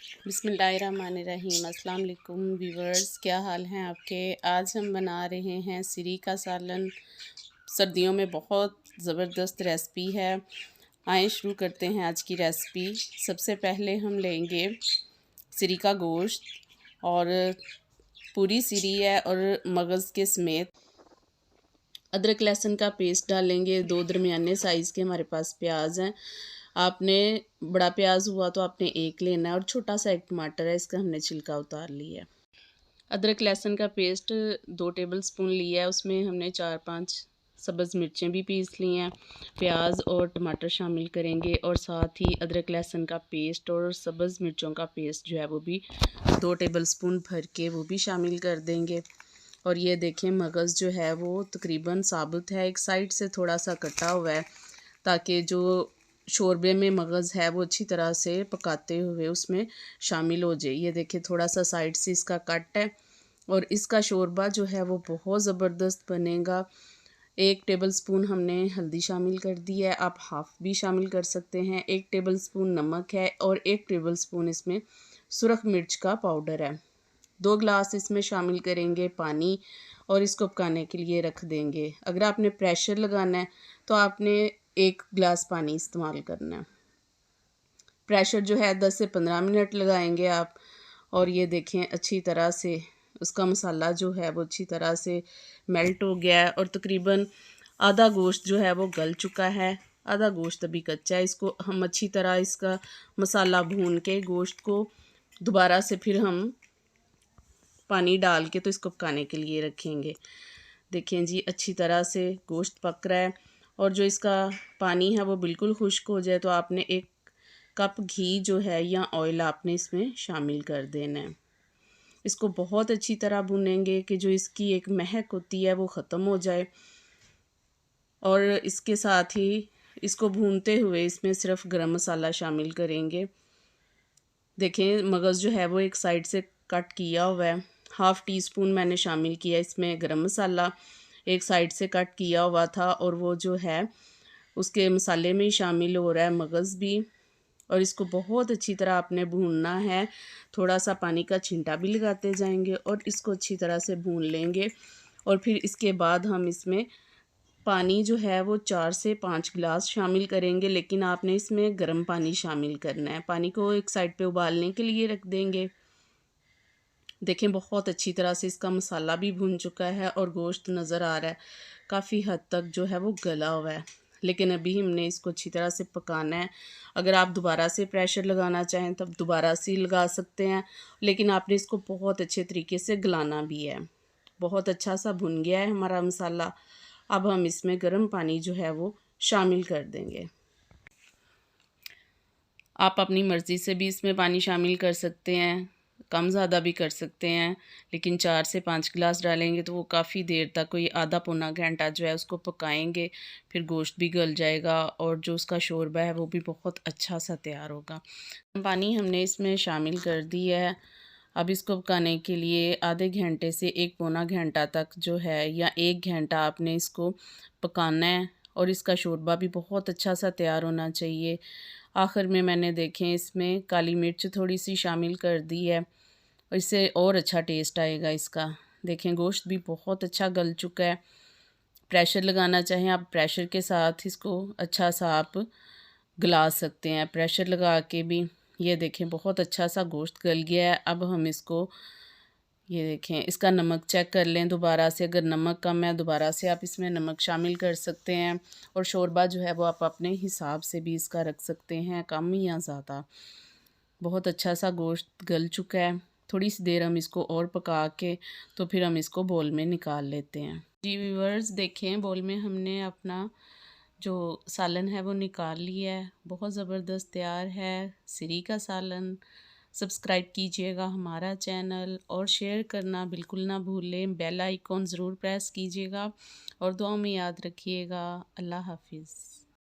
बिस्मिल्लाहिर्रहमानिर्रहीम। अस्सलाम वालेकुम व्यूवर्स, क्या हाल हैं आपके। आज हम बना रहे हैं सिरी का सालन। सर्दियों में बहुत ज़बरदस्त रेसिपी है। आइए शुरू करते हैं आज की रेसिपी। सबसे पहले हम लेंगे सिरी का गोश्त और पूरी सिरी है और मगज़ के समेत। अदरक लहसुन का पेस्ट डालेंगे। 2 दरमियाने साइज़ के हमारे पास प्याज हैं। आपने बड़ा प्याज हुआ तो आपने 1 लेना है और छोटा सा 1 टमाटर है, इसका हमने छिलका उतार लिया है। अदरक लहसुन का पेस्ट 2 टेबलस्पून लिया है, उसमें हमने 4-5 सब्ज़ मिर्चें भी पीस ली हैं। प्याज और टमाटर शामिल करेंगे और साथ ही अदरक लहसुन का पेस्ट और सब्ज़ मिर्चों का पेस्ट जो है वो भी 2 टेबलस्पून भर के वो भी शामिल कर देंगे। और ये देखें मगज़ जो है वो तकरीबन साबुत है, एक साइड से थोड़ा सा कटा हुआ है ताकि जो शोरबे में मगज़ है वो अच्छी तरह से पकाते हुए उसमें शामिल हो जाए। ये देखिए थोड़ा सा साइड से इसका कट है और इसका शोरबा जो है वो बहुत ज़बरदस्त बनेगा। 1 टेबलस्पून हमने हल्दी शामिल कर दी है, आप हाफ़ भी शामिल कर सकते हैं। 1 टेबलस्पून नमक है और 1 टेबलस्पून इसमें सुरख मिर्च का पाउडर है। 2 गिलास इसमें शामिल करेंगे पानी और इसको पकाने के लिए रख देंगे। अगर आपने प्रेशर लगाना है तो आपने 1 गिलास पानी इस्तेमाल करना है। प्रेशर जो है 10 से 15 मिनट लगाएंगे आप। और ये देखें अच्छी तरह से उसका मसाला जो है वो अच्छी तरह से मेल्ट हो गया है और तकरीबन आधा गोश्त जो है वो गल चुका है, आधा गोश्त अभी कच्चा है। इसको हम अच्छी तरह इसका मसाला भून के गोश्त को दोबारा से फिर हम पानी डाल के तो इसको पकाने के लिए रखेंगे। देखें जी अच्छी तरह से गोश्त पक रहा है और जो इसका पानी है वो बिल्कुल खुश्क हो जाए तो आपने 1 कप घी जो है या ऑयल आपने इसमें शामिल कर देना है। इसको बहुत अच्छी तरह भूनेंगे कि जो इसकी एक महक होती है वो ख़त्म हो जाए। और इसके साथ ही इसको भूनते हुए इसमें सिर्फ गरम मसाला शामिल करेंगे। देखें मगज़ जो है वो एक साइड से कट किया हुआ है। हाफ़ टी स्पून मैंने शामिल किया इसमें गरम मसाला, एक साइड से कट किया हुआ था और वो जो है उसके मसाले में ही शामिल हो रहा है मगज़ भी। और इसको बहुत अच्छी तरह आपने भूनना है। थोड़ा सा पानी का छिंटा भी लगाते जाएंगे और इसको अच्छी तरह से भून लेंगे। और फिर इसके बाद हम इसमें पानी जो है वो 4 से 5 गिलास शामिल करेंगे, लेकिन आपने इसमें गर्म पानी शामिल करना है। पानी को एक साइड पे उबालने के लिए रख देंगे। देखें बहुत अच्छी तरह से इसका मसाला भी भुन चुका है और गोश्त नज़र आ रहा है काफ़ी हद तक जो है वो गला हुआ है, लेकिन अभी हमने इसको अच्छी तरह से पकाना है। अगर आप दोबारा से प्रेशर लगाना चाहें तब दोबारा से लगा सकते हैं, लेकिन आपने इसको बहुत अच्छे तरीके से गलाना भी है। बहुत अच्छा सा भुन गया है हमारा मसाला। अब हम इसमें गर्म पानी जो है वो शामिल कर देंगे। आप अपनी मर्ज़ी से भी इसमें पानी शामिल कर सकते हैं, कम ज़्यादा भी कर सकते हैं, लेकिन 4 से 5 गिलास डालेंगे तो वो काफ़ी देर तक कोई आधा पौना घंटा जो है उसको पकाएंगे, फिर गोश्त भी गल जाएगा और जो उसका शोरबा है वो भी बहुत अच्छा सा तैयार होगा। पानी हमने इसमें शामिल कर दिया है। अब इसको पकाने के लिए आधे घंटे से 1 पौना घंटा तक जो है या 1 घंटा आपने इसको पकाना है और इसका शोरबा भी बहुत अच्छा सा तैयार होना चाहिए। आखिर में मैंने देखें इसमें काली मिर्च थोड़ी सी शामिल कर दी है और इससे और अच्छा टेस्ट आएगा इसका। देखें गोश्त भी बहुत अच्छा गल चुका है। प्रेशर लगाना चाहें आप प्रेशर के साथ इसको अच्छा सा आप गला सकते हैं, प्रेशर लगा के भी। ये देखें बहुत अच्छा सा गोश्त गल गया है। अब हम इसको ये देखें इसका नमक चेक कर लें दोबारा से, अगर नमक कम है दोबारा से आप इसमें नमक शामिल कर सकते हैं। और शोरबा जो है वो आप अपने हिसाब से भी इसका रख सकते हैं, कम या ज़्यादा। बहुत अच्छा सा गोश्त गल चुका है। थोड़ी सी देर हम इसको और पका के तो फिर हम इसको बोल में निकाल लेते हैं। जी व्यूअर्स देखें बोल में हमने अपना जो सालन है वो निकाल लिया है। बहुत ज़बरदस्त तैयार है सिरी का सालन। सब्सक्राइब कीजिएगा हमारा चैनल और शेयर करना बिल्कुल ना भूलें। बेल आइकॉन ज़रूर प्रेस कीजिएगा और दुआ में याद रखिएगा। अल्लाह हाफिज़।